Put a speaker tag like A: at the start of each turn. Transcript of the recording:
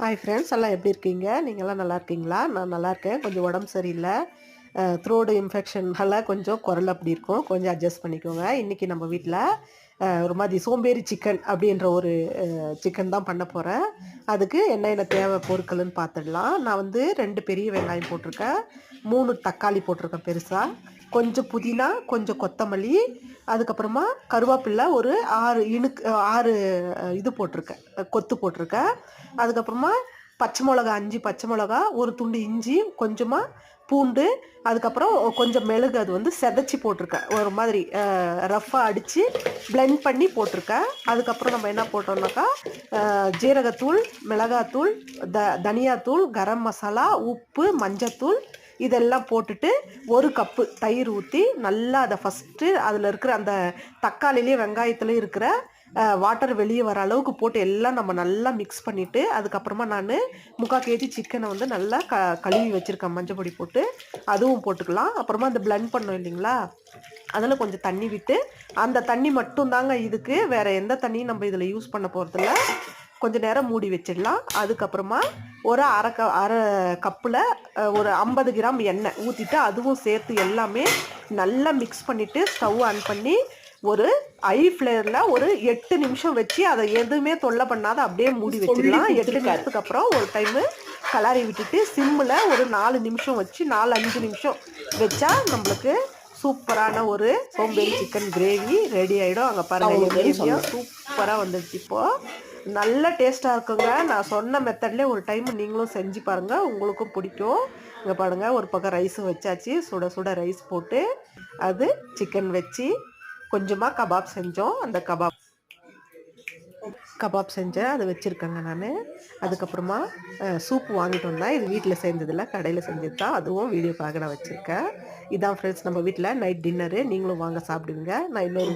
A: Hi friends, எல்லாம் எப்படி இருக்கீங்க? நீங்கள்லாம் நல்லா இருக்கீங்களா? நான் நல்லா இருக்கேன். கொஞ்சம் உடம்பு சரியில்லை. த்ரோடு இன்ஃபெக்ஷன்னால கொஞ்சம் குரல் அப்படி இருக்கும். கொஞ்சம் அட்ஜஸ்ட் பண்ணிக்கோங்க. இன்றைக்கி நம்ம வீட்டில் ஒரு மாதிரி சோம்பேறி சிக்கன் அப்படின்ற ஒரு சிக்கன் தான் பண்ண போகிறேன். அதுக்கு என்னென்ன தேவை பொருட்கள்னு பார்த்துடலாம். நான் வந்து 2 பெரிய வெங்காயம் போட்டிருக்கேன், 3 தக்காளி போட்டிருக்கேன் பெருசாக, கொஞ்சம் புதினா, கொஞ்சம் கொத்தமல்லி, அதுக்கப்புறமா கருவேப்பில்லை ஒரு 6 இது போட்டிருக்கேன், கொத்து போட்டிருக்கேன். அதுக்கப்புறமா பச்சை மிளகா 5 பச்சை மிளகா, ஒரு துண்டு இஞ்சி, கொஞ்சமாக பூண்டு, அதுக்கப்புறம் கொஞ்சம் மிளகு, அது வந்து செதைச்சி போட்டிருக்கேன். ஒரு மாதிரி ரஃப்பாக அடித்து பிளெண்ட் பண்ணி போட்டிருக்கேன். அதுக்கப்புறம் நம்ம என்ன போட்டோம்னாக்கா ஜீரகத்தூள், மிளகாத்தூள், தனியாத்தூள், கரம் மசாலா, உப்பு, மஞ்சத்தூள் இதெல்லாம் போட்டுட்டு 1 கப்பு தயிர் ஊற்றி நல்லா அதை ஃபஸ்ட்டு அதில் இருக்கிற அந்த தக்காளிலேயே வெங்காயத்துலேயும் இருக்கிற வாட்டர் வெளியே வர அளவுக்கு போட்டு எல்லாம் நம்ம நல்லா மிக்ஸ் பண்ணிவிட்டு, அதுக்கப்புறமா நான் 3/4 கேஜி சிக்கனை வந்து நல்லா கழுவி வச்சுருக்கேன் மஞ்சள் பொடி போட்டு, அதுவும் போட்டுக்கலாம். அப்புறமா அந்த பிளெண்ட் பண்ணோம் இல்லைங்களா, அதில் கொஞ்சம் தண்ணி விட்டு, அந்த தண்ணி மட்டும்தாங்க இதுக்கு, வேறு எந்த தண்ணியும் நம்ம இதில் யூஸ் பண்ண போகிறதில்ல. கொஞ்சம் நேரம் மூடி வச்சிடலாம். அதுக்கப்புறமா ஒரு அரை கப்பில் ஒரு 50 கிராம் எண்ணெய் ஊற்றிட்டு, அதுவும் சேர்த்து எல்லாமே நல்லா மிக்ஸ் பண்ணிவிட்டு ஸ்டவ் ஆன் பண்ணி ஒரு ஐ ஃப்ளேரில் ஒரு 8 நிமிஷம் வச்சு அதை எதுவுமே தொல்லை பண்ணாத அப்படியே மூடி வச்சிடலாம். 8 நிமிஷத்துக்கு அப்புறம் ஒரு டைமு கலாரி விட்டுட்டு சிம்மில் ஒரு 4 நிமிஷம் வச்சு 4-5 நிமிஷம் வச்சா நம்மளுக்கு சூப்பரான ஒரு சோம்பேறி சிக்கன் கிரேவி ரெடி ஆகிடும். அங்கே பாருங்கள், சூப்பராக வந்துடுச்சு. இப்போது நல்ல டேஸ்ட்டாக இருக்குங்க. நான் சொன்ன மெத்தட்லேயே ஒரு டைம் நீங்களும் செஞ்சு பாருங்கள், உங்களுக்கும் பிடிக்கும். இங்கே பாருங்கள், ஒரு பக்கம் ரைஸும் வச்சாச்சு, சுட சுட ரைஸ் போட்டு அது சிக்கன் வச்சு கொஞ்சமாக கபாப் செஞ்சோம். அந்த கபாப் செஞ்சேன், அதை வச்சுருக்கேங்க நான். அதுக்கப்புறமா சூப்பு வாங்கிட்டு வந்தேன். இது வீட்டில் செஞ்சதில்லை, கடையில் செஞ்சது தான். அதுவும் வீடியோக்காக நான் வச்சுருக்கேன். இதான் ஃப்ரெண்ட்ஸ் நம்ம வீட்டில் நைட் டின்னரு. நீங்களும் வாங்க சாப்பிடுங்க. நான் இன்னொரு